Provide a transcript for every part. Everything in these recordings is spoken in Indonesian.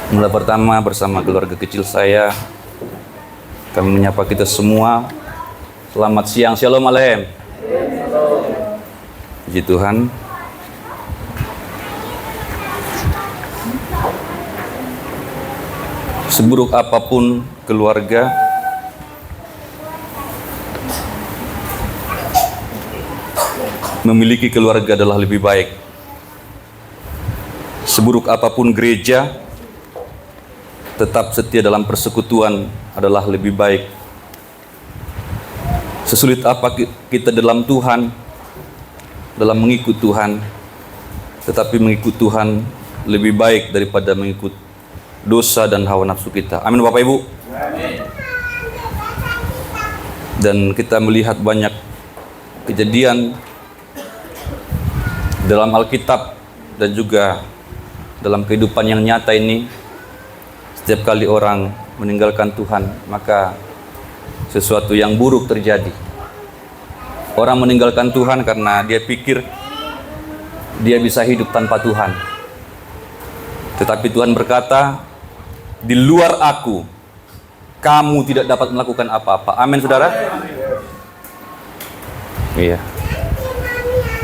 Mulai pertama bersama keluarga kecil saya, kami menyapa kita semua. Selamat siang, Shalom Aleichem. Puji Tuhan. Seburuk apapun keluarga, memiliki keluarga adalah lebih baik. Seburuk apapun gereja, tetap setia dalam persekutuan adalah lebih baik. Sesulit apa kita dalam Tuhan, dalam mengikut Tuhan, tetapi mengikut Tuhan lebih baik daripada mengikut dosa dan hawa nafsu kita. Amin Bapak Ibu. Amin. Dan kita melihat banyak kejadian dalam Alkitab dan juga dalam kehidupan yang nyata ini. Setiap kali orang meninggalkan Tuhan, maka sesuatu yang buruk terjadi. Orang meninggalkan Tuhan karena dia pikir dia bisa hidup tanpa Tuhan. Tetapi Tuhan berkata, di luar aku, kamu tidak dapat melakukan apa-apa. Amin, saudara? Iya.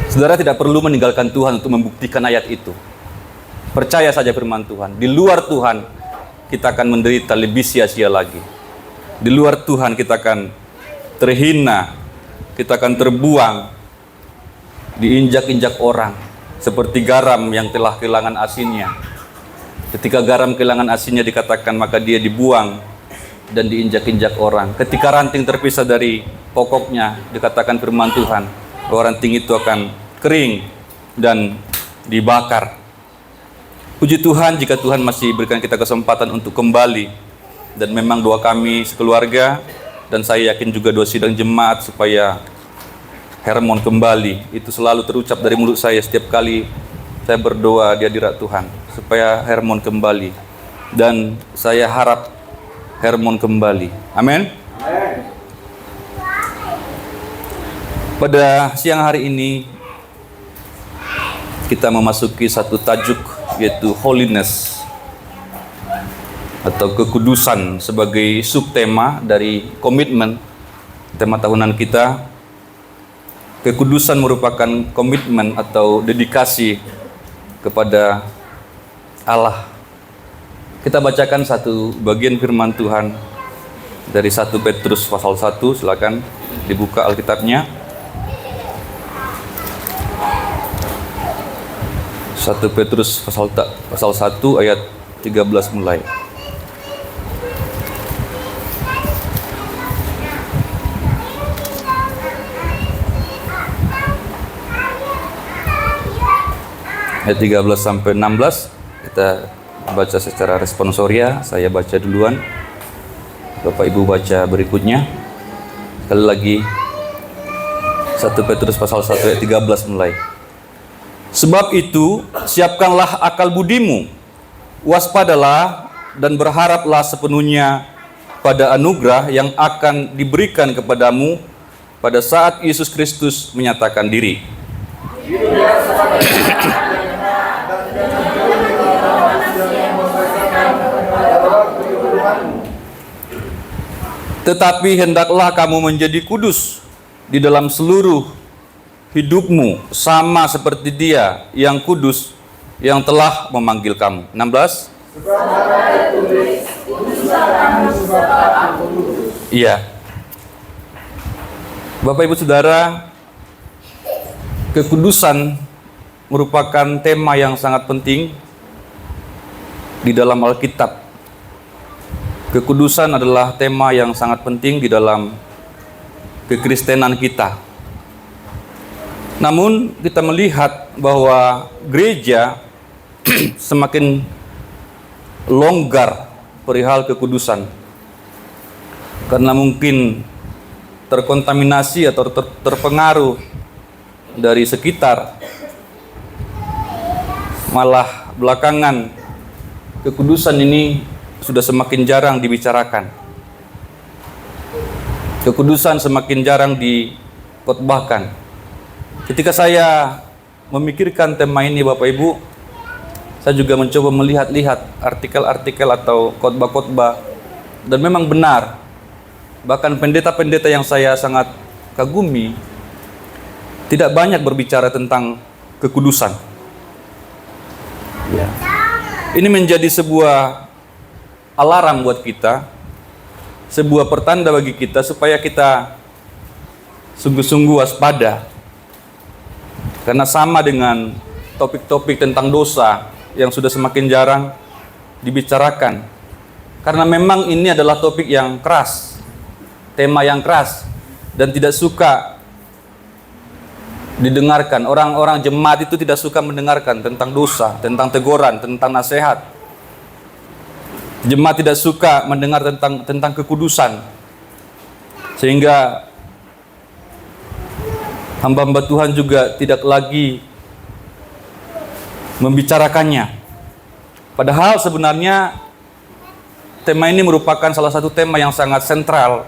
Saudara tidak perlu meninggalkan Tuhan untuk membuktikan ayat itu. Percaya saja firman Tuhan. Di luar Tuhan, kita akan menderita lebih sia-sia lagi. Di luar Tuhan, kita akan terhina. Kita akan terbuang. Diinjak-injak orang. Seperti garam yang telah kehilangan asinnya. Ketika garam kehilangan asinnya dikatakan, maka dia dibuang dan diinjak-injak orang. Ketika ranting terpisah dari pokoknya, dikatakan firman Tuhan, bahwa ranting itu akan kering dan dibakar. Puji Tuhan jika Tuhan masih berikan kita kesempatan untuk kembali. Dan memang doa kami sekeluarga, dan saya yakin juga doa sidang jemaat supaya Hermon kembali. Itu selalu terucap dari mulut saya setiap kali saya berdoa di hadirat Tuhan, supaya Hermon kembali. Dan saya harap Hermon kembali. Amin. Pada siang hari ini kita memasuki satu tajuk, yaitu holiness atau kekudusan, sebagai subtema dari komitmen tema tahunan kita. Kekudusan merupakan komitmen atau dedikasi kepada Allah. Kita bacakan satu bagian firman Tuhan dari 1 Petrus pasal 1, silakan dibuka Alkitabnya. 1 Petrus pasal 1 ayat 13 mulai. Ayat 13 sampai 16 kita baca secara responsoria. Saya baca duluan, Bapak Ibu baca berikutnya. Sekali lagi 1 Petrus pasal 1 ayat 13 mulai. Sebab itu, siapkanlah akal budimu, waspadalah dan berharaplah sepenuhnya pada anugerah yang akan diberikan kepadamu pada saat Yesus Kristus menyatakan diri. Tetapi hendaklah kamu menjadi kudus di dalam seluruh hidupmu, sama seperti Dia yang kudus yang telah memanggil kamu. 16. Iya. Bapak Ibu Saudara, kekudusan merupakan tema yang sangat penting di dalam Alkitab. Kekudusan adalah tema yang sangat penting di dalam kekristenan kita. Namun kita melihat bahwa gereja semakin longgar perihal kekudusan, karena mungkin terkontaminasi atau terpengaruh dari sekitar. Malah belakangan kekudusan ini sudah semakin jarang dibicarakan. Kekudusan semakin jarang dikotbahkan. Ketika saya memikirkan tema ini, Bapak Ibu, Saya juga mencoba melihat-lihat artikel-artikel atau khotbah-khotbah, dan memang benar. Bahkan pendeta-pendeta yang saya sangat kagumi tidak banyak berbicara tentang kekudusan. Ya. Ini menjadi sebuah alarm buat kita, sebuah pertanda bagi kita supaya kita sungguh-sungguh waspada. Karena sama dengan topik-topik tentang dosa yang sudah semakin jarang dibicarakan. Karena memang ini adalah topik yang keras, tema yang keras, dan tidak suka didengarkan. Orang-orang jemaat itu tidak suka mendengarkan tentang dosa, tentang teguran, tentang nasihat. Jemaat tidak suka mendengar tentang kekudusan. Sehingga hamba-hamba Tuhan juga tidak lagi membicarakannya. Padahal sebenarnya tema ini merupakan salah satu tema yang sangat sentral,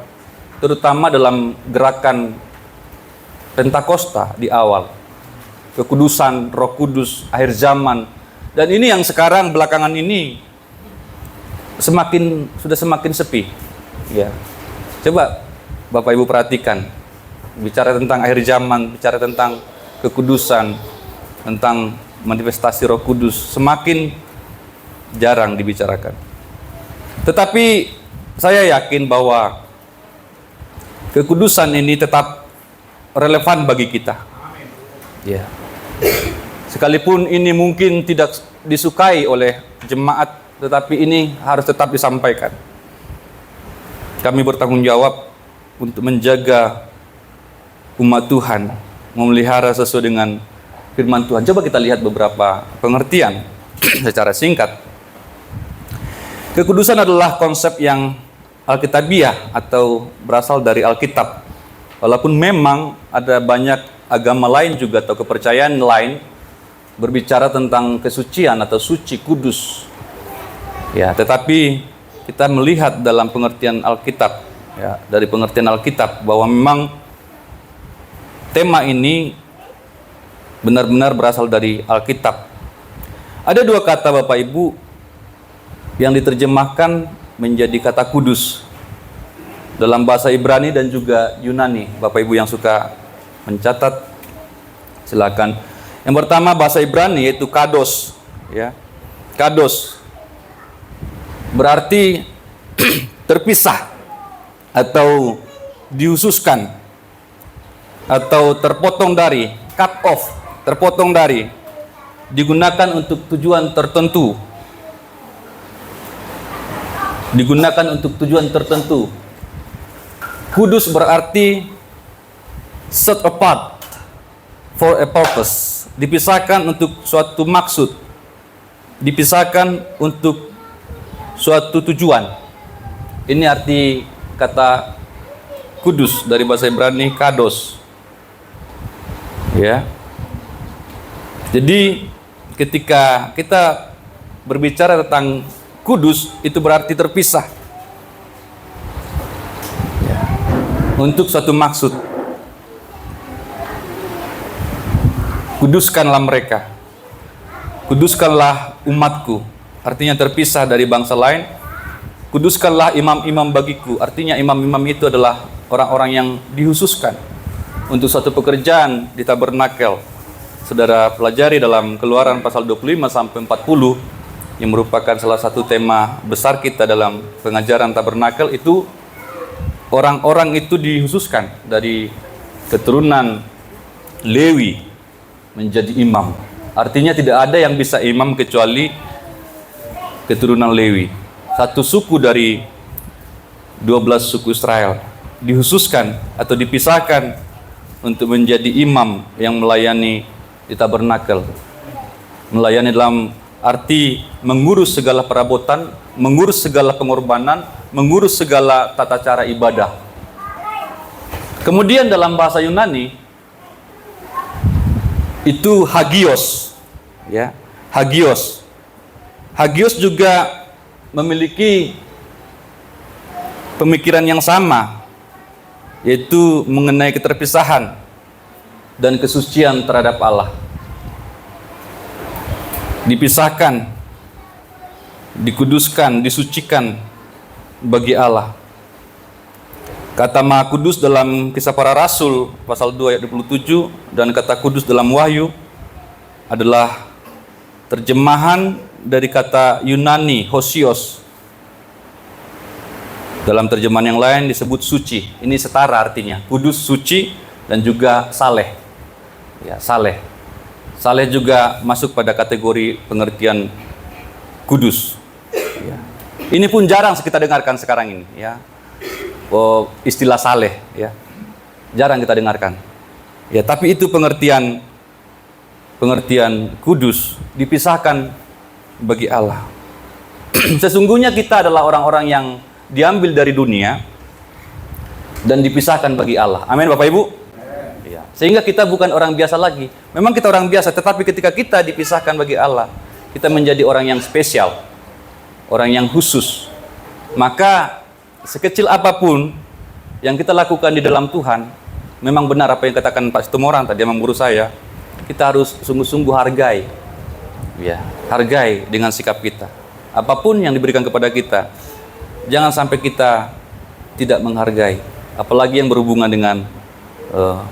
terutama dalam gerakan Pentakosta di awal. Kekudusan, Roh Kudus, akhir zaman. Dan ini yang sekarang belakangan ini sudah semakin sepi. Ya. Coba Bapak Ibu perhatikan. Bicara tentang akhir zaman, bicara tentang kekudusan, tentang manifestasi Roh Kudus, semakin jarang dibicarakan. Tetapi saya yakin bahwa kekudusan ini tetap relevan bagi kita. Ya. Sekalipun ini mungkin tidak disukai oleh jemaat, tetapi ini harus tetap disampaikan. Kami bertanggung jawab untuk menjaga umat Tuhan, memelihara sesuai dengan firman Tuhan. Coba kita lihat beberapa pengertian secara singkat. Kekudusan adalah konsep yang Alkitabiah atau berasal dari Alkitab. Walaupun memang ada banyak agama lain juga atau kepercayaan lain berbicara tentang kesucian atau suci, kudus. Ya, tetapi kita melihat dalam pengertian Alkitab, ya, dari pengertian Alkitab bahwa memang tema ini benar-benar berasal dari Alkitab. Ada dua kata Bapak Ibu yang diterjemahkan menjadi kata kudus dalam bahasa Ibrani dan juga Yunani. Bapak Ibu yang suka mencatat, silakan. Yang pertama bahasa Ibrani yaitu kados, ya. Kados berarti terpisah atau dihususkan atau terpotong dari, cut off, terpotong dari, digunakan untuk tujuan tertentu. Digunakan untuk tujuan tertentu. Kudus berarti set apart for a purpose, dipisahkan untuk suatu maksud, dipisahkan untuk suatu tujuan. Ini arti kata kudus dari bahasa Ibrani kados. Ya. Jadi ketika kita berbicara tentang kudus, itu berarti terpisah untuk suatu maksud. Kuduskanlah mereka, kuduskanlah umatku, artinya terpisah dari bangsa lain. Kuduskanlah imam-imam bagiku, artinya imam-imam itu adalah orang-orang yang dihususkan untuk suatu pekerjaan di tabernakel. Saudara pelajari dalam Keluaran pasal 25 sampai 40 yang merupakan salah satu tema besar kita dalam pengajaran tabernakel, itu orang-orang itu dihususkan dari keturunan Lewi menjadi imam. Artinya tidak ada yang bisa imam kecuali keturunan Lewi. Satu suku dari 12 suku Israel dihususkan atau dipisahkan untuk menjadi imam yang melayani di tabernakel. Melayani dalam arti mengurus segala perabotan, mengurus segala pengorbanan, mengurus segala tata cara ibadah. Kemudian dalam bahasa Yunani itu hagios, ya, hagios. Hagios juga memiliki pemikiran yang sama, yaitu mengenai keterpisahan dan kesucian terhadap Allah. dipisahkan, dikuduskan, disucikan bagi Allah. Kata Maha Kudus dalam Kisah Para Rasul pasal 2 ayat 27 dan kata kudus dalam Wahyu adalah terjemahan dari kata Yunani Hosios. Dalam terjemahan yang lain disebut suci. Ini setara artinya, kudus, suci, dan juga saleh. Ya, saleh. Saleh juga masuk pada kategori pengertian kudus. Ya. Ini pun jarang kita dengarkan sekarang ini. Ya. Istilah saleh. Ya. Jarang kita dengarkan. Ya, tapi itu pengertian kudus, dipisahkan bagi Allah. Sesungguhnya kita adalah orang-orang yang diambil dari dunia dan dipisahkan bagi Allah. Amin, Bapak Ibu. Ya. Sehingga kita bukan orang biasa lagi. Memang kita orang biasa, tetapi ketika kita dipisahkan bagi Allah, kita menjadi orang yang spesial, orang yang khusus. Maka sekecil apapun yang kita lakukan di dalam Tuhan, memang benar apa yang katakan Pak Situmorang tadi, memang guru saya, kita harus sungguh-sungguh hargai. Ya, hargai dengan sikap kita. Apapun yang diberikan kepada kita, jangan sampai kita tidak menghargai, apalagi yang berhubungan dengan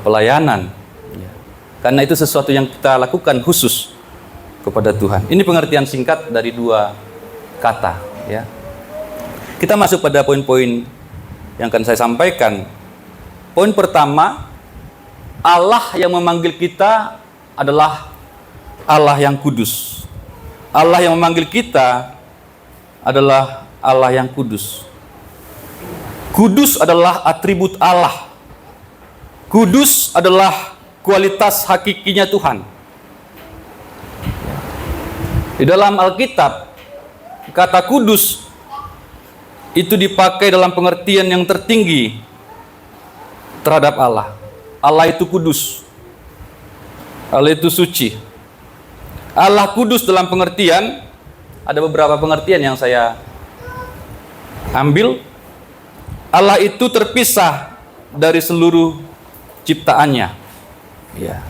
pelayanan. Ya. Karena itu sesuatu yang kita lakukan khusus kepada Tuhan. Ini pengertian singkat dari dua kata. Ya. Kita masuk pada poin-poin yang akan saya sampaikan. Poin pertama, Allah yang memanggil kita adalah Allah yang kudus. Allah yang memanggil kita adalah Allah yang kudus. Kudus adalah atribut Allah. Kudus adalah kualitas hakikinya Tuhan. Di dalam Alkitab, kata kudus itu dipakai dalam pengertian yang tertinggi terhadap Allah. Allah itu kudus. Allah itu suci. Allah kudus dalam pengertian, ada beberapa pengertian yang saya ambil. Allah itu terpisah dari seluruh ciptaannya. Ya.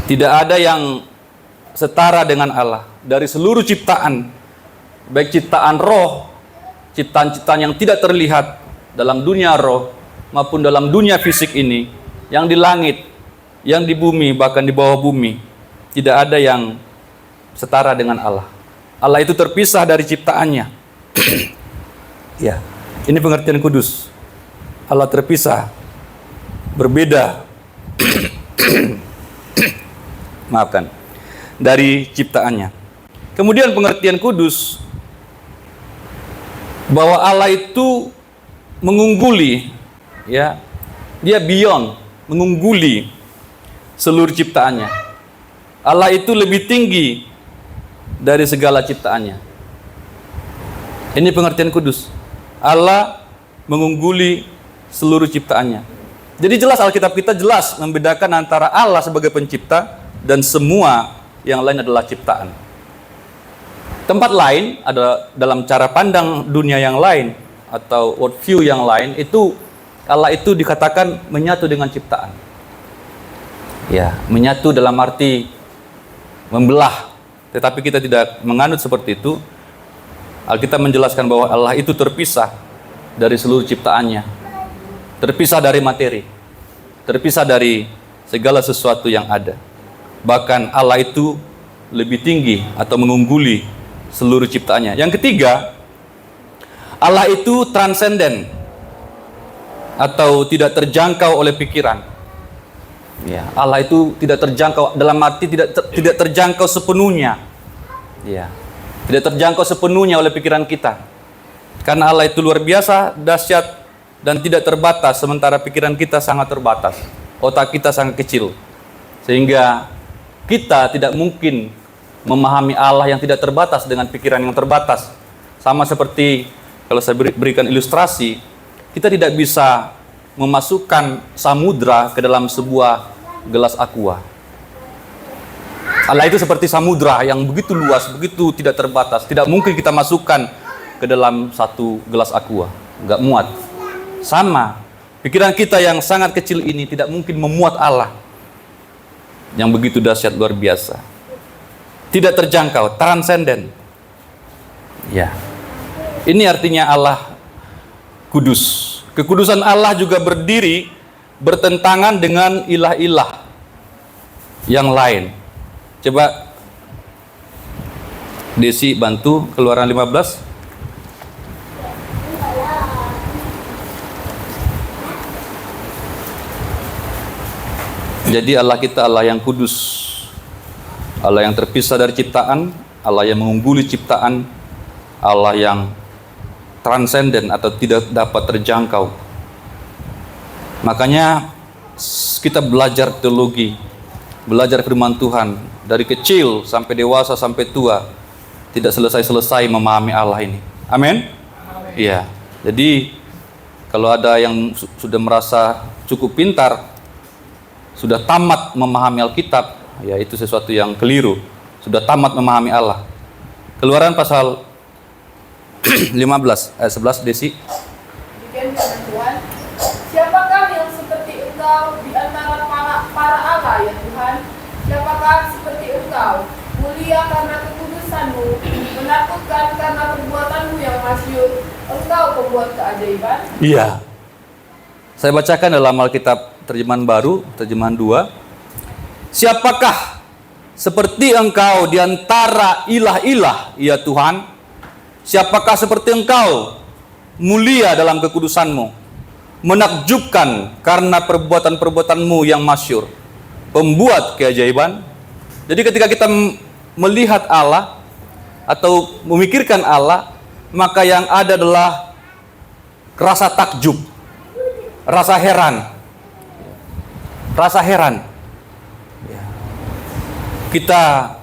Tidak ada yang setara dengan Allah. Dari seluruh ciptaan, baik ciptaan roh, ciptaan-ciptaan yang tidak terlihat dalam dunia roh maupun dalam dunia fisik ini, yang di langit, yang di bumi, bahkan di bawah bumi, tidak ada yang setara dengan Allah. Allah itu terpisah dari ciptaannya. Ya, ini pengertian kudus. Allah terpisah, berbeda, maafkan, dari ciptaannya. Kemudian pengertian kudus, bahwa Allah itu mengungguli, ya, dia beyond, mengungguli seluruh ciptaannya. Allah itu lebih tinggi dari segala ciptaannya. Ini pengertian kudus. Allah mengungguli seluruh ciptaannya. Jadi jelas Alkitab kita jelas membedakan antara Allah sebagai pencipta dan semua yang lain adalah ciptaan. Tempat lain ada dalam cara pandang dunia yang lain atau worldview yang lain, itu Allah itu dikatakan menyatu dengan ciptaan. Ya, menyatu dalam arti membelah. Tetapi kita tidak menganut seperti itu. Alkitab menjelaskan bahwa Allah itu terpisah dari seluruh ciptaannya, terpisah dari materi, terpisah dari segala sesuatu yang ada. Bahkan Allah itu lebih tinggi atau mengungguli seluruh ciptaannya. Yang ketiga, Allah itu transenden atau tidak terjangkau oleh pikiran. Ya, Allah itu tidak terjangkau dalam arti tidak terjangkau sepenuhnya. Ya. Tidak terjangkau sepenuhnya oleh pikiran kita. Karena Allah itu luar biasa, dahsyat, dan tidak terbatas, sementara pikiran kita sangat terbatas. Otak kita sangat kecil. Sehingga kita tidak mungkin memahami Allah yang tidak terbatas dengan pikiran yang terbatas. Sama seperti kalau saya berikan ilustrasi, kita tidak bisa memasukkan samudra ke dalam sebuah gelas aqua. Allah itu seperti samudra yang begitu luas, begitu tidak terbatas. Tidak mungkin kita masukkan ke dalam satu gelas aqua. Nggak muat. Sama, pikiran kita yang sangat kecil ini tidak mungkin memuat Allah yang begitu dahsyat luar biasa. tidak terjangkau, transenden. Ya. Ini artinya Allah kudus. Kekudusan Allah juga berdiri bertentangan dengan ilah-ilah yang lain. Coba Desi bantu Keluaran 15. Jadi Allah kita Allah yang kudus, Allah yang terpisah dari ciptaan, Allah yang mengungguli ciptaan, Allah yang transenden atau tidak dapat terjangkau. Makanya kita belajar teologi, belajar firman Tuhan dari kecil sampai dewasa sampai tua, tidak selesai-selesai memahami Allah ini. Amin? Iya. Jadi kalau ada yang sudah merasa cukup pintar, sudah tamat memahami Alkitab, ya itu sesuatu yang keliru. Sudah tamat memahami Allah. Keluaran pasal 15 ayat 11 Desi. Demikian firman Tuhan, siapakah yang seperti engkau di antara para Allah ya Tuhan? Siapakah seperti engkau, mulia karena kekudusanmu, menakutkan karena perbuatanmu yang masyhur, engkau pembuat keajaiban? Iya. Saya bacakan dalam Alkitab terjemahan baru, terjemahan 2. Siapakah seperti engkau di antara ilah-ilah, ya Tuhan? Siapakah seperti engkau, mulia dalam kekudusanmu, menakjubkan karena perbuatan-perbuatanmu yang masyhur, pembuat keajaiban? Jadi ketika kita melihat Allah atau memikirkan Allah, maka yang ada adalah rasa takjub, rasa heran. Rasa heran. Kita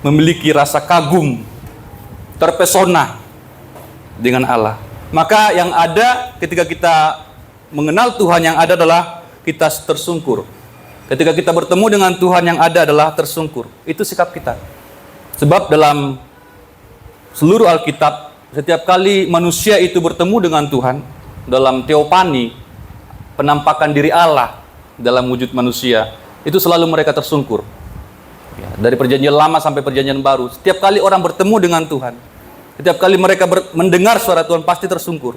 memiliki rasa kagum, terpesona dengan Allah. Maka yang ada ketika kita mengenal Tuhan, yang ada adalah kita tersungkur. Ketika kita bertemu dengan Tuhan, yang ada adalah tersungkur. Itu sikap kita. Sebab dalam seluruh Alkitab, setiap kali manusia itu bertemu dengan Tuhan, dalam teopani, penampakan diri Allah dalam wujud manusia, itu selalu mereka tersungkur. Ya, dari perjanjian lama sampai perjanjian baru, setiap kali orang bertemu dengan Tuhan, setiap kali mereka mendengar suara Tuhan, pasti tersungkur.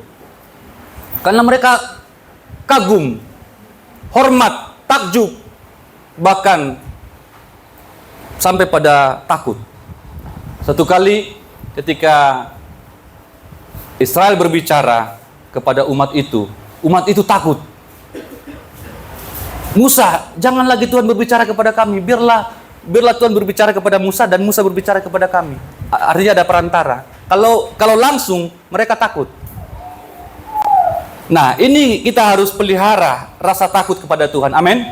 Karena mereka kagum, hormat, takjub, bahkan sampai pada takut. Satu kali ketika Israel berbicara kepada umat itu takut. Musa, jangan lagi Tuhan berbicara kepada kami, biarlah Tuhan berbicara kepada Musa dan Musa berbicara kepada kami. Artinya ada perantara. Kalau langsung mereka takut. Nah, ini kita harus pelihara rasa takut kepada Tuhan. Amin.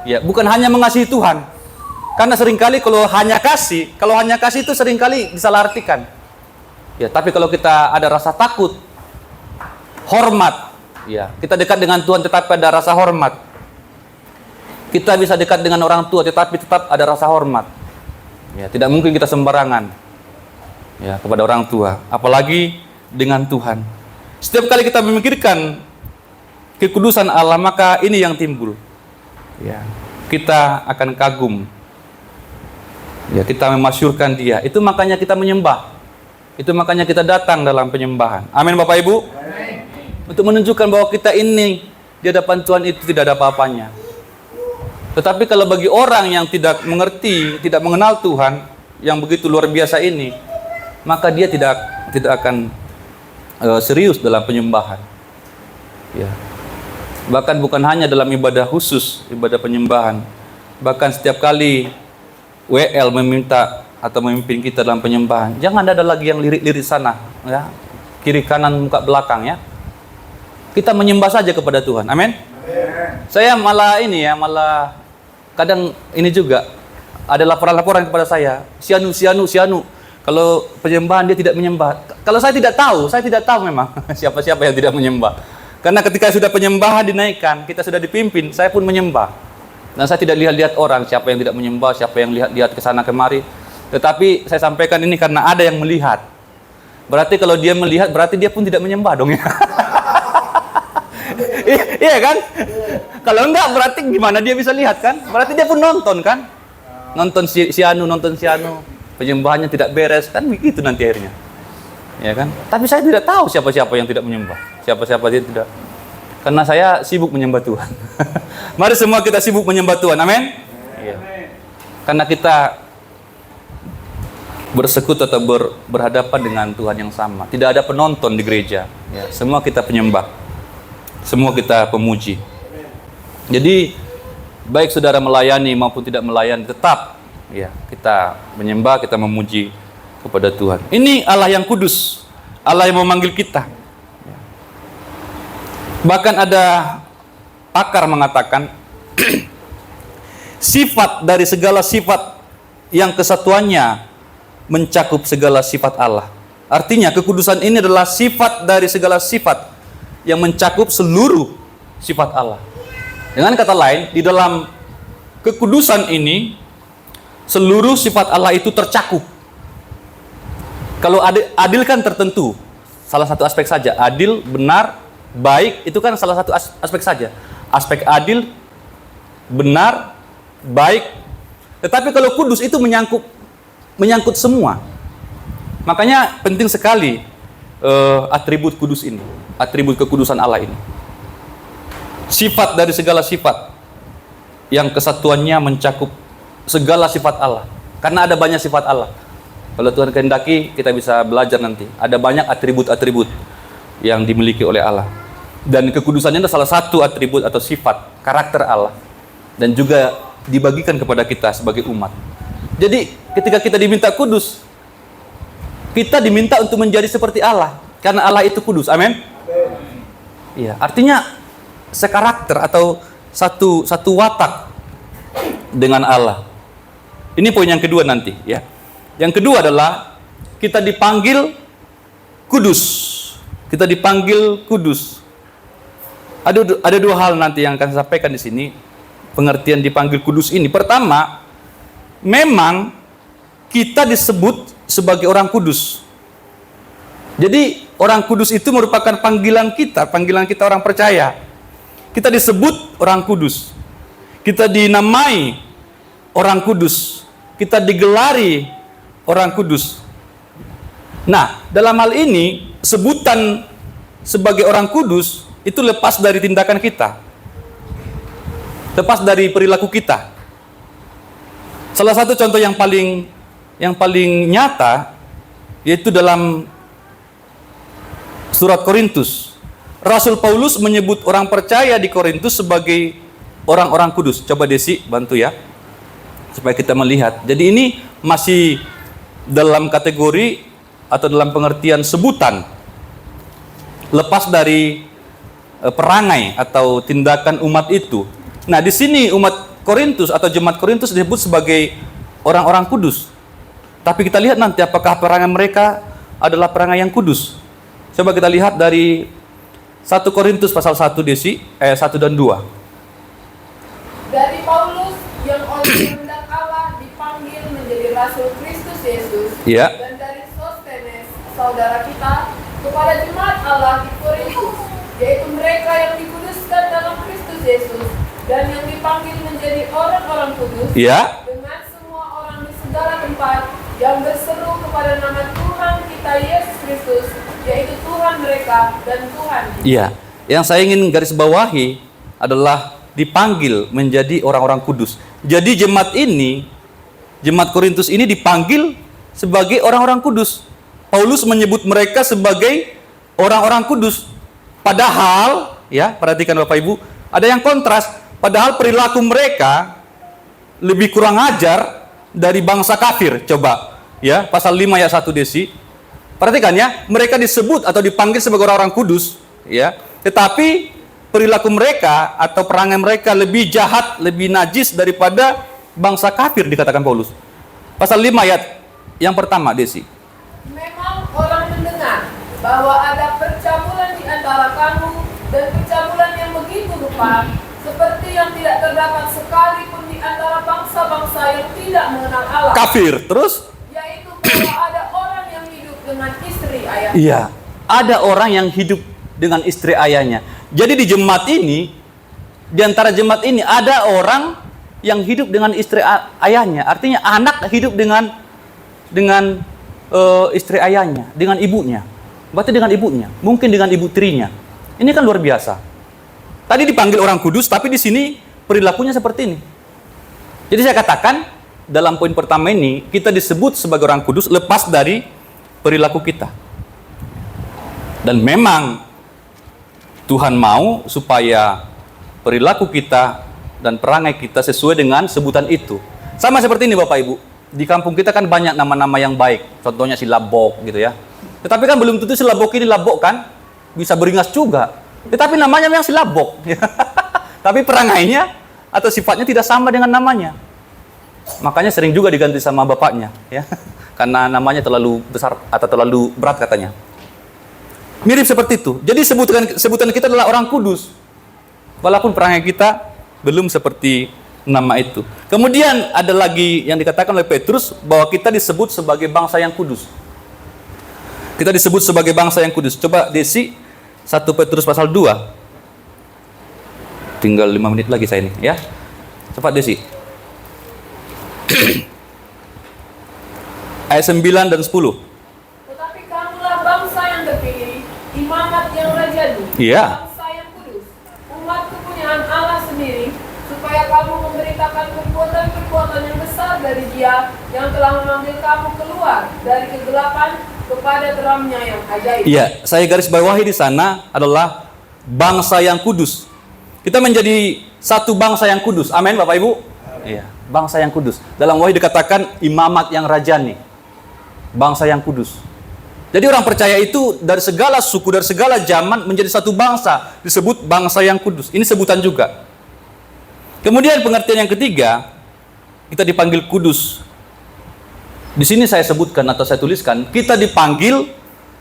Ya, bukan hanya mengasihi Tuhan. Karena seringkali kalau hanya kasih itu seringkali disalahartikan. Ya, tapi kalau kita ada rasa takut, hormat, ya, kita dekat dengan Tuhan tetapi ada rasa hormat. Kita bisa dekat dengan orang tua tetapi tetap ada rasa hormat. Ya, tidak mungkin kita sembarangan ya kepada orang tua, apalagi dengan Tuhan. Setiap kali kita memikirkan kekudusan Allah, maka ini yang timbul. Ya, kita akan kagum. Ya, kita memasyurkan Dia. Itu makanya kita menyembah. Itu makanya kita datang dalam penyembahan. Amin, Bapak Ibu. Amin. Untuk menunjukkan bahwa kita ini di hadapan Tuhan itu tidak ada apa-apanya. Tetapi kalau bagi orang yang tidak mengerti, tidak mengenal Tuhan yang begitu luar biasa ini, maka dia tidak akan serius dalam penyembahan. Ya. Bahkan bukan hanya dalam ibadah khusus, ibadah penyembahan. Bahkan setiap kali WL meminta atau memimpin kita dalam penyembahan, jangan ada lagi yang lirik-lirik sana, ya. Kiri kanan muka belakang, ya. Kita menyembah saja kepada Tuhan. Amin. Saya malah kadang ini juga ada laporan-laporan kepada saya, sianu. Kalau penyembahan dia tidak menyembah. Kalau saya tidak tahu memang siapa-siapa yang tidak menyembah. Karena ketika sudah penyembahan dinaikkan, kita sudah dipimpin, saya pun menyembah. Dan saya tidak lihat-lihat orang, siapa yang tidak menyembah, siapa yang lihat ke sana kemari. Tetapi saya sampaikan ini karena ada yang melihat. Berarti kalau dia melihat, berarti dia pun tidak menyembah dong, ya. Iya kan? Kalau enggak, berarti gimana dia bisa lihat kan? Berarti dia pun nonton kan? nonton si anu, penyembahannya tidak beres, kan begitu nanti akhirnya. Ya kan? Tapi saya tidak tahu siapa-siapa yang tidak menyembah. Siapa-siapa dia tidak. Karena saya sibuk menyembah Tuhan. Mari semua kita sibuk menyembah Tuhan. Amin. Iya. Karena kita bersekutu atau berhadapan dengan Tuhan yang sama. Tidak ada penonton di gereja. Ya, semua kita penyembah. Semua kita pemuji. Jadi baik saudara melayani maupun tidak melayani, tetap ya kita menyembah, kita memuji kepada Tuhan. Ini Allah yang kudus, Allah yang memanggil kita. Bahkan ada pakar mengatakan sifat dari segala sifat yang kesatuannya mencakup segala sifat Allah. Artinya kekudusan ini adalah sifat dari segala sifat yang mencakup seluruh sifat Allah. Dengan kata lain, di dalam kekudusan ini seluruh sifat Allah itu tercakup. Kalau adil kan tertentu, salah satu aspek saja. Adil, benar, baik, itu kan salah satu aspek saja. Aspek adil, benar, baik. Tetapi kalau kudus itu menyangkut semua. Makanya penting sekali atribut kudus ini, atribut kekudusan Allah ini. Sifat dari segala sifat yang kesatuannya mencakup segala sifat Allah. Karena ada banyak sifat Allah. Kalau Tuhan kehendaki, kita bisa belajar nanti. Ada banyak atribut-atribut yang dimiliki oleh Allah. Dan kekudusannya adalah salah satu atribut atau sifat karakter Allah. Dan juga dibagikan kepada kita sebagai umat. Jadi ketika kita diminta kudus, kita diminta untuk menjadi seperti Allah. Karena Allah itu kudus. Amin. Iya, artinya sekarakter atau satu watak dengan Allah. Ini poin yang kedua nanti, ya. Yang kedua adalah kita dipanggil kudus. Kita dipanggil kudus. Ada dua hal nanti yang akan saya sampaikan di sini. Pengertian dipanggil kudus ini. Pertama, memang kita disebut sebagai orang kudus. Jadi orang kudus itu merupakan panggilan kita orang percaya. Kita disebut orang kudus. Kita dinamai orang kudus. Kita digelari orang kudus. Nah, dalam hal ini sebutan sebagai orang kudus itu lepas dari tindakan kita. Lepas dari perilaku kita. Salah satu contoh yang paling nyata yaitu dalam surat Korintus. Rasul Paulus menyebut orang percaya di Korintus sebagai orang-orang kudus. Coba Desi bantu ya, supaya kita melihat. Jadi ini masih dalam kategori atau dalam pengertian sebutan, lepas dari perangai atau tindakan umat itu. Nah, di sini umat Korintus atau jemaat Korintus disebut sebagai orang-orang kudus. Tapi kita lihat nanti apakah perangai mereka adalah perangai yang kudus. Coba kita lihat dari 1 Korintus pasal 1 Desi, ayat 1 dan 2. Dari Paulus yang oleh kehendak Allah dipanggil menjadi Rasul Kristus Yesus, Ya. dan dari Sostenes, saudara kita, kepada jemaat Allah di Korintus, yaitu mereka yang dikuduskan dalam Kristus Yesus, dan yang dipanggil menjadi orang-orang kudus, Ya. dengan semua orang di segala tempat yang berseru kepada nama Tuhan kita Yesus Kristus, yaitu Tuhan mereka dan Tuhan kita. Iya, yang saya ingin garis bawahi adalah dipanggil menjadi orang-orang kudus. Jadi jemaat ini, jemaat Korintus ini dipanggil sebagai orang-orang kudus. Paulus menyebut mereka sebagai orang-orang kudus. Padahal, ya, perhatikan Bapak Ibu, ada yang kontras. Padahal perilaku mereka lebih kurang ajar dari bangsa kafir. Coba, ya, pasal 5 ayat 1 Desi. Perhatikan ya, mereka disebut atau dipanggil sebagai orang-orang kudus, ya. Tetapi perilaku mereka atau perangai mereka lebih jahat, lebih najis daripada bangsa kafir, dikatakan Paulus. Pasal 5 ayat yang pertama, Desi. Memang orang mendengar bahwa ada percabulan di antara kamu, dan percabulan yang begitu rupa, seperti yang tidak terdapat sekalipun di antara bangsa-bangsa yang tidak mengenal Allah. Kafir, terus? Yaitu bahwa ada orang yang hidup dengan istri ayahnya. Iya, ada orang yang hidup dengan istri ayahnya. Jadi di jemaat ini, di antara jemaat ini ada orang yang hidup dengan istri ayahnya. Artinya anak hidup dengan istri ayahnya, dengan ibunya. Berarti dengan ibunya, mungkin dengan ibu tirinya. Ini kan luar biasa. Tadi dipanggil orang kudus, tapi di sini perilakunya seperti ini. Jadi saya katakan, dalam poin pertama ini, kita disebut sebagai orang kudus lepas dari perilaku kita. Dan memang Tuhan mau supaya perilaku kita dan perangai kita sesuai dengan sebutan itu. Sama seperti ini Bapak Ibu. Di kampung kita kan banyak nama-nama yang baik. Contohnya si Labok gitu ya. Tetapi kan belum tentu si Labok ini Labok kan. Bisa beringas juga. Tetapi namanya memang si Labok. Tapi perangainya atau sifatnya tidak sama dengan namanya. Makanya sering juga diganti sama bapaknya. Ya. Karena namanya terlalu besar atau terlalu berat katanya. Mirip seperti itu. Jadi sebutan kita adalah orang kudus. Walaupun perangai kita belum seperti nama itu. Kemudian ada lagi yang dikatakan oleh Petrus bahwa kita disebut sebagai bangsa yang kudus. Kita disebut sebagai bangsa yang kudus. Coba Desi 1 Petrus pasal 2. Tinggal 5 menit lagi saya ini ya. Cepat Desi. Ayat 9 dan 10. Tetapi kamulah bangsa yang terpilih, imamat yang rajani, Iya. bangsa yang kudus, umat kepunyaan Allah sendiri, supaya kamu memberitakan perbuatan-perbuatan yang besar dari Dia yang telah memanggil kamu keluar dari kegelapan kepada terangnya yang ajaib. Iya, saya garis bawahi di sana adalah bangsa yang kudus. Kita menjadi satu bangsa yang kudus. Amin, Bapak Ibu. Iya, bangsa yang kudus. Dalam wahyu dikatakan imamat yang rajani. Bangsa yang kudus. Jadi orang percaya itu dari segala suku, dari segala zaman menjadi satu bangsa, disebut bangsa yang kudus. Ini sebutan juga. Kemudian pengertian yang ketiga, kita dipanggil kudus. Di sini saya sebutkan atau saya tuliskan, kita dipanggil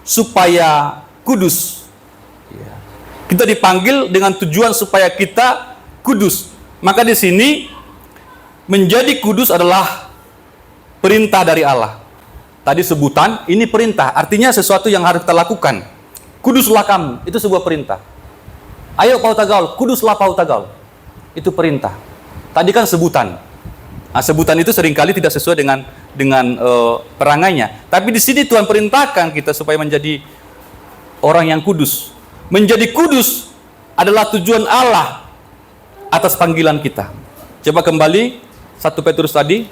supaya kudus. Kita dipanggil dengan tujuan supaya kita kudus. Maka di sini menjadi kudus adalah perintah dari Allah. Tadi sebutan, ini perintah. Artinya sesuatu yang harus kita lakukan. Kuduslah kamu, itu sebuah perintah. Ayo Pautagaul, kuduslah Pautagaul. Itu perintah. Tadi kan sebutan. Nah, sebutan itu seringkali tidak sesuai dengan perangainya. Tapi di sini Tuhan perintahkan kita supaya menjadi orang yang kudus. Menjadi kudus adalah tujuan Allah atas panggilan kita. Coba kembali 1 Petrus tadi.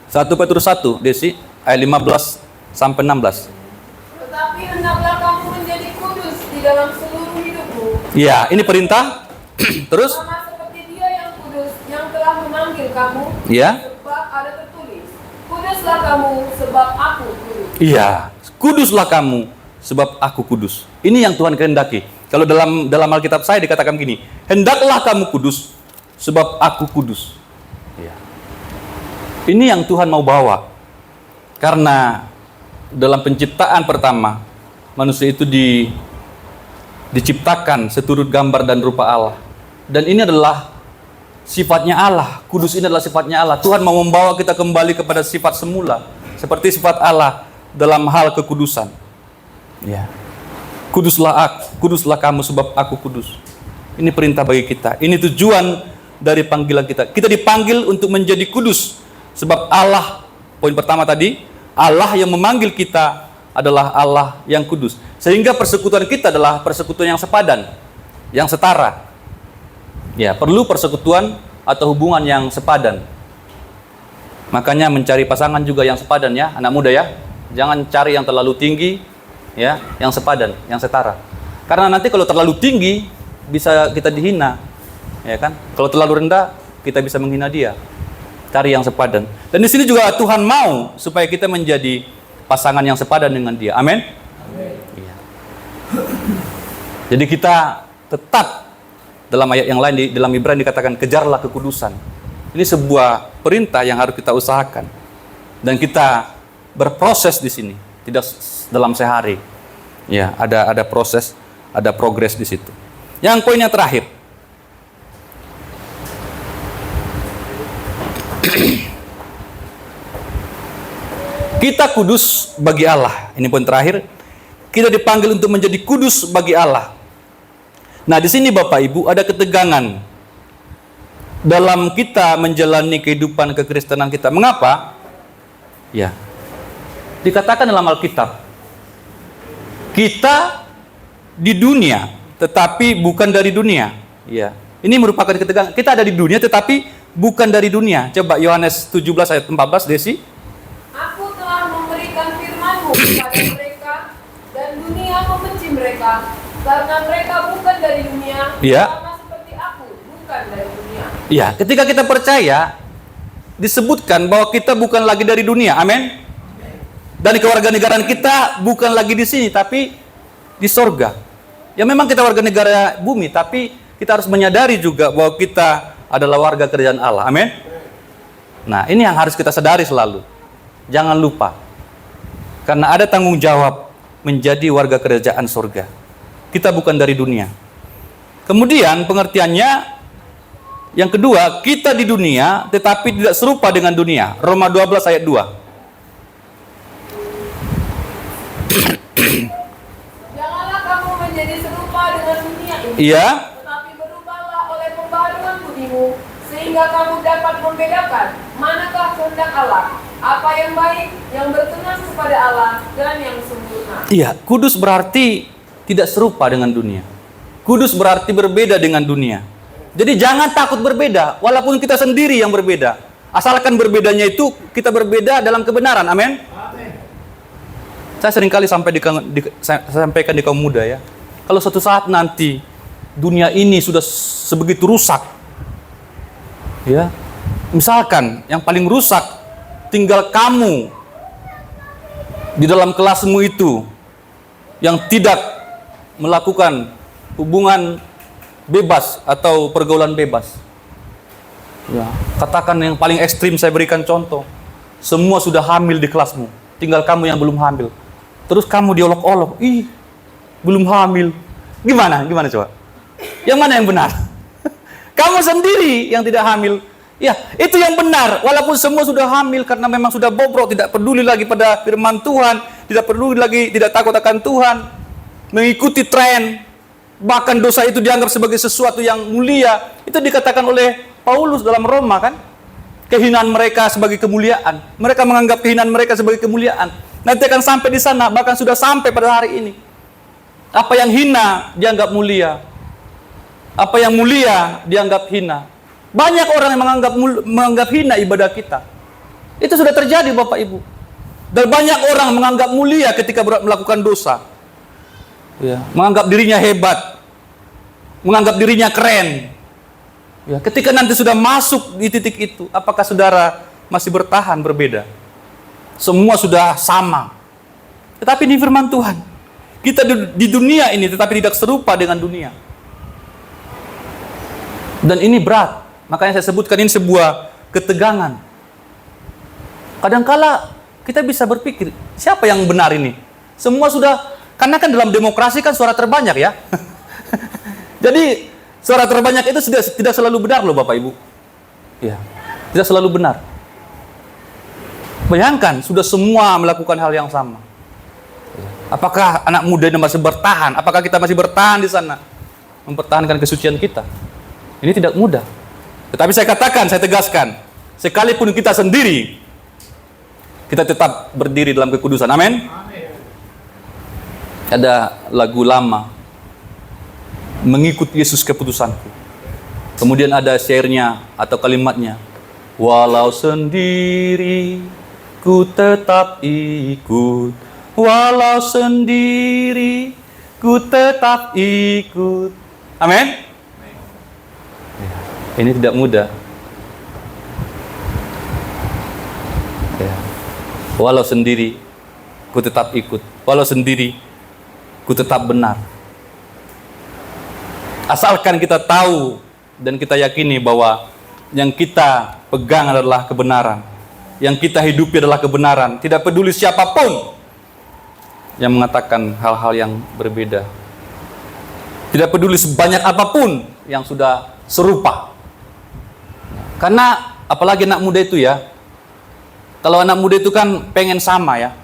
1 Petrus 1, Desi, ayat 15 sampai 16. Tetapi hendaklah kamu menjadi kudus di dalam seluruh hidupmu. Ya, ini perintah. Terus? Sama seperti Dia yang kudus, yang telah memanggil kamu. Ya. Sebab ada tertulis, kuduslah kamu sebab aku kudus. Iya, kuduslah kamu sebab aku kudus. Ini yang Tuhan kehendaki. Kalau dalam Alkitab saya dikatakan begini, hendaklah kamu kudus sebab aku kudus. Iya. Ini yang Tuhan mau bawa. Karena dalam penciptaan pertama, manusia itu diciptakan seturut gambar dan rupa Allah. Dan ini adalah sifatnya Allah. Kudus ini adalah sifatnya Allah. Tuhan mau membawa kita kembali kepada sifat semula. Seperti sifat Allah dalam hal kekudusan. Ya. Kuduslah kamu sebab aku kudus. Ini perintah bagi kita. Ini tujuan dari panggilan kita. Kita dipanggil untuk menjadi kudus. Sebab Allah, poin pertama tadi, Allah yang memanggil kita adalah Allah yang kudus. Sehingga persekutuan kita adalah persekutuan yang sepadan, yang setara. Ya, perlu persekutuan atau hubungan yang sepadan. Makanya mencari pasangan juga yang sepadan ya, anak muda ya. Jangan cari yang terlalu tinggi, ya, yang sepadan, yang setara. Karena nanti kalau terlalu tinggi bisa kita dihina, ya kan? Kalau terlalu rendah kita bisa menghina dia. Cari yang sepadan. Dan di sini juga Tuhan mau supaya kita menjadi pasangan yang sepadan dengan Dia. Amin. Iya. Jadi kita tetap dalam ayat yang lain di dalam Ibrani dikatakan kejarlah kekudusan. Ini sebuah perintah yang harus kita usahakan. Dan kita berproses di sini, tidak dalam sehari. Ya, ada proses, ada progres di situ. Yang poin yang terakhir. Kita kudus bagi Allah. Ini poin terakhir. Kita dipanggil untuk menjadi kudus bagi Allah. Nah, di sini Bapak Ibu ada ketegangan. dalam kita menjalani kehidupan kekristenan kita. Mengapa? Ya, dikatakan dalam Alkitab, kita di dunia, tetapi bukan dari dunia. Ya, ini merupakan ketegangan. Kita ada di dunia, tetapi bukan dari dunia. Coba Yohanes 17 ayat 14, Desi. Aku telah memberikan firman-Mu kepada mereka, dan dunia membenci mereka, karena mereka bukan dari dunia, Ya. sama seperti aku, bukan dari dunia. Ya, ketika kita percaya, disebutkan bahwa kita bukan lagi dari dunia. Amin. Dan kewarganegaraan kita bukan lagi di sini, tapi di sorga. Ya memang kita warga negara bumi, tapi kita harus menyadari juga bahwa kita adalah warga kerajaan Allah. Amin. Nah, ini yang harus kita sadari selalu. Jangan lupa. Karena ada tanggung jawab menjadi warga kerajaan sorga. Kita bukan dari dunia. Kemudian pengertiannya yang kedua, kita di dunia tetapi tidak serupa dengan dunia. Roma 12 ayat 2. Janganlah kamu menjadi serupa dengan dunia ini, Iya. tetapi berubahlah oleh pembaharuan budimu, sehingga kamu dapat membedakan manakah kehendak Allah, apa yang baik, yang berkenan kepada Allah, dan yang sempurna. Iya, kudus berarti tidak serupa dengan dunia. Kudus berarti berbeda dengan dunia. Jadi jangan takut berbeda, walaupun kita sendiri yang berbeda. Asalkan berbedanya itu kita berbeda dalam kebenaran. Amin. Saya seringkali sampaikan di kaum muda ya. Kalau suatu saat nanti dunia ini sudah sebegitu rusak, ya, misalkan yang paling rusak tinggal kamu di dalam kelasmu itu yang tidak melakukan hubungan bebas atau pergaulan bebas. Ya, katakan yang paling ekstrim saya berikan contoh. Semua sudah hamil di kelasmu, tinggal kamu yang belum hamil. Terus kamu diolok-olok, ih, belum hamil. Gimana coba? Yang mana yang benar? Kamu sendiri yang tidak hamil. Ya, itu yang benar. Walaupun semua sudah hamil karena memang sudah bobrok, tidak peduli lagi pada firman Tuhan, tidak peduli lagi, tidak takut akan Tuhan, mengikuti tren. Bahkan dosa itu dianggap sebagai sesuatu yang mulia. Itu dikatakan oleh Paulus dalam Roma kan? Kehinaan mereka sebagai kemuliaan. Mereka menganggap kehinaan mereka sebagai kemuliaan. Nanti akan sampai di sana, bahkan sudah sampai pada hari ini. Apa yang hina dianggap mulia. Apa yang mulia dianggap hina. Banyak orang yang menganggap hina ibadah kita. Itu sudah terjadi Bapak Ibu. Dan banyak orang menganggap mulia ketika melakukan dosa. Ya, menganggap dirinya hebat, menganggap dirinya keren. Ya, ketika nanti sudah masuk di titik itu, apakah saudara masih bertahan berbeda? Semua sudah sama. Tetapi ini firman Tuhan. Kita di dunia ini tetapi tidak serupa dengan dunia. Dan ini berat. Makanya saya sebutkan ini sebuah ketegangan. Kadangkala kita bisa berpikir, siapa yang benar ini? Semua sudah. Karena kan dalam demokrasi kan suara terbanyak ya. Jadi suara terbanyak itu tidak selalu benar loh Bapak Ibu. Ya, tidak selalu benar. Bayangkan sudah semua melakukan hal yang sama. Apakah anak muda ini masih bertahan? Apakah kita masih bertahan di sana? Mempertahankan kesucian kita. Ini tidak mudah. Tetapi saya katakan, saya tegaskan, sekalipun kita sendiri, kita tetap berdiri dalam kekudusan. Amin. Ada lagu lama, mengikut Yesus keputusanku. Kemudian ada syairnya atau kalimatnya, walau sendiri ku tetap ikut, walau sendiri ku tetap ikut. Amin. Ini tidak mudah. Ya. Walau sendiri ku tetap ikut, walau sendiri ku tetap benar. Asalkan kita tahu dan kita yakini bahwa yang kita pegang adalah kebenaran, yang kita hidupi adalah kebenaran, tidak peduli siapapun yang mengatakan hal-hal yang berbeda, tidak peduli sebanyak apapun yang sudah serupa. Karena apalagi anak muda itu ya, kalau anak muda itu kan pengen sama ya,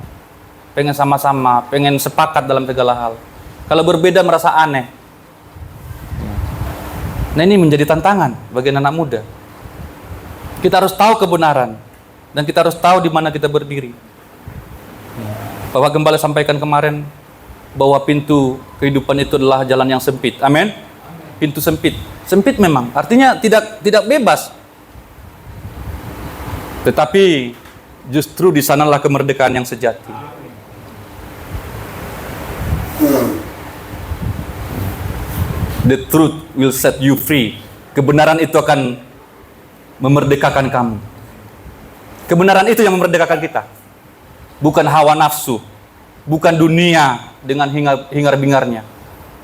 pengen sama-sama, pengen sepakat dalam segala hal. Kalau berbeda merasa aneh. Nah ini menjadi tantangan bagi anak muda. Kita harus tahu kebenaran. Dan kita harus tahu di mana kita berdiri. Bapak Gembala sampaikan kemarin bahwa pintu kehidupan itu adalah jalan yang sempit. Amin. Pintu sempit. Sempit memang. Artinya tidak bebas. Tetapi justru di sanalah kemerdekaan yang sejati. The truth will set you free. Kebenaran itu akan memerdekakan kamu. Kebenaran itu yang memerdekakan kita. Bukan hawa nafsu, bukan dunia dengan hingar-bingarnya.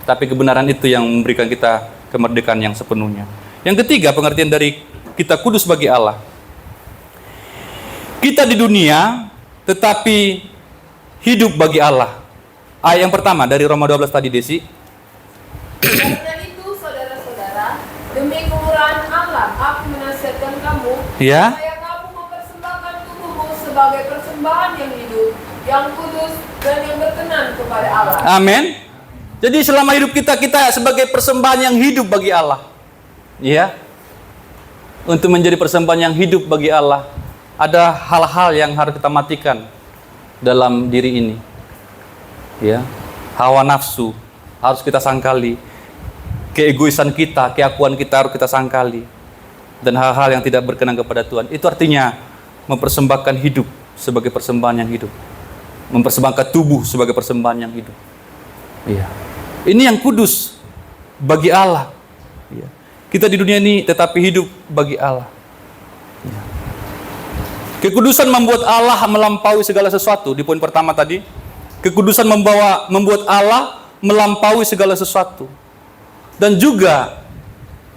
Tapi kebenaran itu yang memberikan kita kemerdekaan yang sepenuhnya. Yang ketiga, pengertian dari kita kudus bagi Allah. Kita di dunia, tetapi hidup bagi Allah. Ayat yang pertama dari Roma 12 tadi, Desi. Karena itu, saudara-saudara, demi kemurahan Allah, aku menasihatkan kamu, Ya. supaya kamu mempersembahkan tubuhmu sebagai persembahan yang hidup, yang kudus, dan yang berkenan kepada Allah. Amin. Jadi selama hidup kita sebagai persembahan yang hidup bagi Allah. Ya. Untuk menjadi persembahan yang hidup bagi Allah, ada hal-hal yang harus kita matikan dalam diri ini. Ya. Hawa nafsu harus kita sangkali. Keegoisan kita, keakuan kita harus kita sangkali. Dan hal-hal yang tidak berkenan kepada Tuhan. Itu artinya mempersembahkan hidup sebagai persembahan yang hidup. Mempersembahkan tubuh sebagai persembahan yang hidup. Iya. Ini yang kudus bagi Allah. Iya. Kita di dunia ini tetapi hidup bagi Allah. Iya. Kekudusan membuat Allah melampaui segala sesuatu. Di poin pertama tadi, kekudusan membuat Allah melampaui segala sesuatu. Dan juga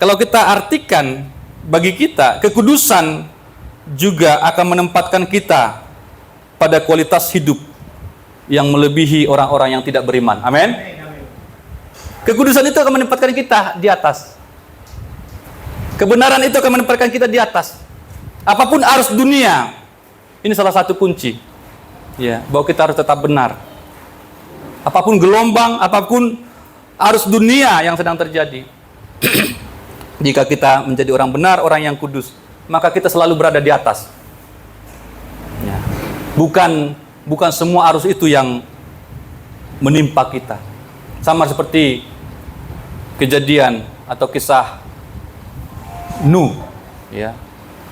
kalau kita artikan bagi kita, kekudusan juga akan menempatkan kita pada kualitas hidup yang melebihi orang-orang yang tidak beriman. Amin. Kekudusan itu akan menempatkan kita di atas. Kebenaran itu akan menempatkan kita di atas. Apapun arus dunia, ini salah satu kunci. Ya, bahwa kita harus tetap benar. Apapun gelombang, apapun arus dunia yang sedang terjadi. Jika kita menjadi orang benar, orang yang kudus, maka kita selalu berada di atas. Ya. Bukan semua arus itu yang menimpa kita. Sama seperti kejadian atau kisah Nuh. Ya.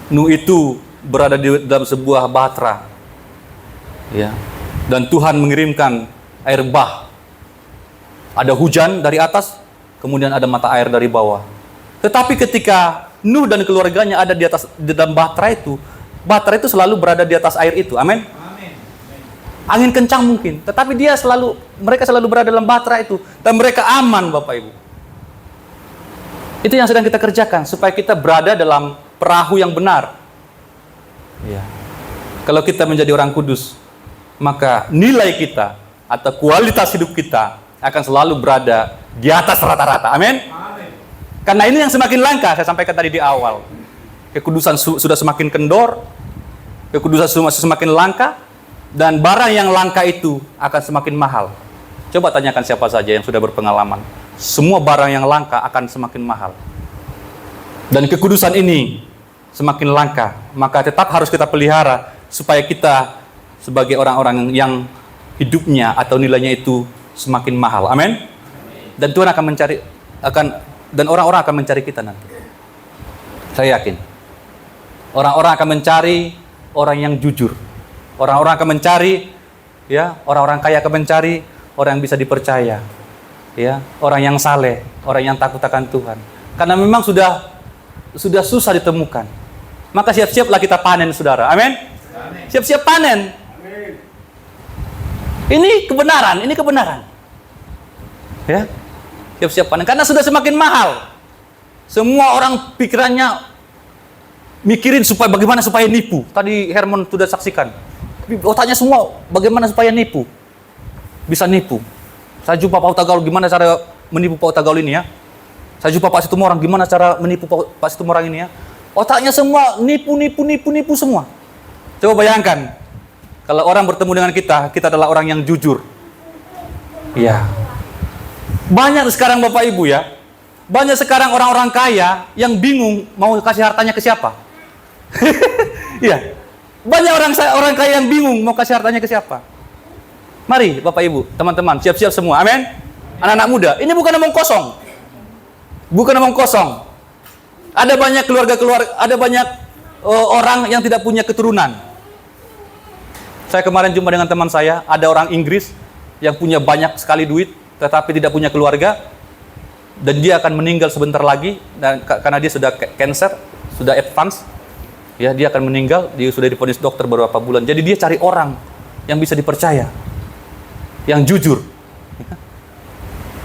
Nuh itu berada di dalam sebuah bahtera. Ya. Dan Tuhan mengirimkan air bah. Ada hujan dari atas, kemudian ada mata air dari bawah. Tetapi ketika Nuh dan keluarganya ada di dalam bahtera itu selalu berada di atas air itu. Amin. Angin kencang mungkin, tetapi mereka selalu berada dalam bahtera itu dan mereka aman, Bapak Ibu. Itu yang sedang kita kerjakan supaya kita berada dalam perahu yang benar. Ya. Kalau kita menjadi orang kudus, maka nilai kita atau kualitas hidup kita akan selalu berada di atas rata-rata. Amin. Karena ini yang semakin langka, saya sampaikan tadi di awal. Kekudusan sudah semakin kendor, kekudusan semakin langka, dan barang yang langka itu akan semakin mahal. Coba tanyakan siapa saja yang sudah berpengalaman. Semua barang yang langka akan semakin mahal. Dan kekudusan ini semakin langka, maka tetap harus kita pelihara supaya kita sebagai orang-orang yang hidupnya atau nilainya itu semakin mahal. Amin. Dan Tuhan dan orang-orang akan mencari kita nanti. Saya yakin. Orang-orang akan mencari orang yang jujur. Orang-orang akan mencari, ya, orang-orang kaya akan mencari orang yang bisa dipercaya, ya, orang yang saleh, orang yang takut akan Tuhan. Karena memang sudah susah ditemukan. Maka siap-siaplah kita panen, saudara. Amin. Siap-siap panen. Amin. Ini kebenaran. Ya. Siap-siap panen karena sudah semakin mahal. Semua orang pikirannya mikirin bagaimana supaya nipu. Tadi Hermon sudah saksikan. Otaknya semua bagaimana supaya nipu. Bisa nipu. Saya jumpa Pak Utagaul, gimana cara menipu Pak Utagaul ini ya. Saya jumpa Pak Situmorang, gimana cara menipu Pak Situmorang ini ya. Otaknya semua nipu semua. Coba bayangkan kalau orang bertemu dengan kita adalah orang yang jujur. Iya. Banyak sekarang Bapak Ibu ya. Banyak sekarang orang-orang kaya yang bingung mau kasih hartanya ke siapa. Iya. Banyak orang kaya yang bingung mau kasih hartanya ke siapa. Mari Bapak Ibu, teman-teman, siap-siap semua. Amin. Anak-anak muda, ini bukan omong kosong. Bukan omong kosong. Ada banyak ada banyak orang yang tidak punya keturunan. Saya kemarin jumpa dengan teman saya, ada orang Inggris yang punya banyak sekali duit, tetapi tidak punya keluarga, dan dia akan meninggal sebentar lagi, dan karena dia sudah cancer, sudah advance, ya dia akan meninggal, dia sudah divonis dokter beberapa bulan. Jadi dia cari orang yang bisa dipercaya, yang jujur.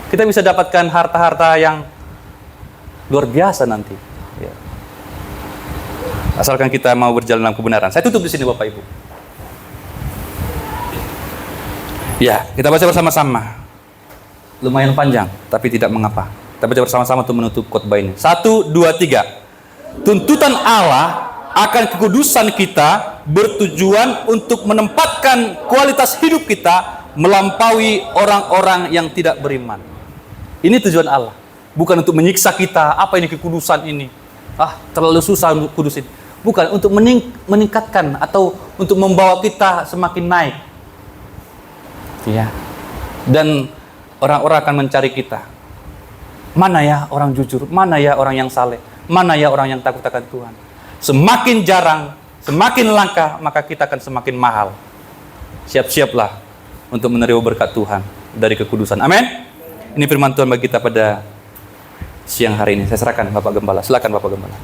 Kita bisa dapatkan harta-harta yang luar biasa nanti. Ya. Asalkan kita mau berjalan dalam kebenaran. Saya tutup di sini Bapak Ibu. Ya, kita baca bersama-sama. Lumayan panjang, tapi tidak mengapa. Kita baca bersama-sama untuk menutup khotbah ini. 1, 2, 3. Tuntutan Allah akan kekudusan kita bertujuan untuk menempatkan kualitas hidup kita melampaui orang-orang yang tidak beriman. Ini tujuan Allah. Bukan untuk menyiksa kita, apa ini kekudusan ini? Terlalu susah untuk kudusin. Bukan, untuk meningkatkan atau untuk membawa kita semakin naik. Ya. Dan orang-orang akan mencari kita. Mana ya orang jujur? Mana ya orang yang saleh? Mana ya orang yang takut akan Tuhan? Semakin jarang, semakin langka, maka kita akan semakin mahal. Siap-siaplah untuk menerima berkat Tuhan dari kekudusan. Amin. Ini firman Tuhan bagi kita pada siang hari ini. Saya serahkan Bapak Gembala. Silakan Bapak Gembala.